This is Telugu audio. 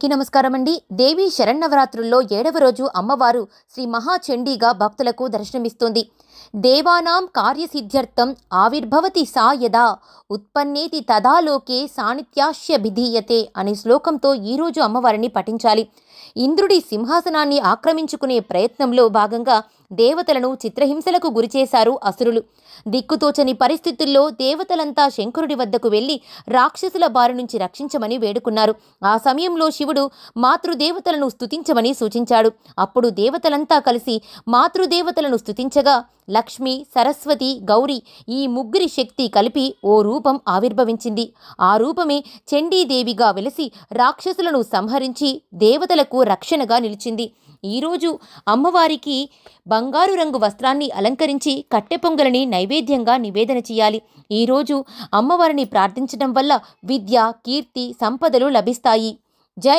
నమస్కారం అండి. దేవి శరన్నవరాత్రుల్లో 7వ రోజు అమ్మవారు శ్రీ మహాచండీగా భక్తులకు దర్శనమిస్తుంది. దేవానాం కార్యసిద్ధ్యర్థం ఆవిర్భవతి సా యదా ఉత్పన్నేతి తదా లోకే సానిత్యాస్య విధీయతే అనే శ్లోకంతో ఈరోజు అమ్మవారిని పఠించాలి. ఇంద్రుడి సింహాసనాన్ని ఆక్రమించుకునే ప్రయత్నంలో భాగంగా దేవతలను చిత్రహింసలకు గురిచేశారు అసురులు. దిక్కుతోచని పరిస్థితుల్లో దేవతలంతా శంకరుడి వద్దకు వెళ్లి రాక్షసుల బారి నుంచి రక్షించమని వేడుకున్నారు. ఆ సమయంలో శివుడు మాతృదేవతలను స్తుతించమని సూచించాడు. అప్పుడు దేవతలంతా కలిసి మాతృదేవతలను స్తుతించగా లక్ష్మి, సరస్వతి, గౌరి ఈ ముగ్గురి శక్తి కలిపి ఓ రూపం ఆవిర్భవించింది. ఆ రూపమే చండీదేవిగా వెలిసి రాక్షసులను సంహరించి దేవతలకు రక్షణగా నిలిచింది. ఈరోజు అమ్మవారికి బంగారు రంగు వస్త్రాన్ని అలంకరించి కట్టె పొంగలిని నైవేద్యంగా నివేదన చేయాలి. ఈరోజు అమ్మవారిని ప్రార్థించడం వల్ల విద్య, కీర్తి, సంపదలు లభిస్తాయి. జై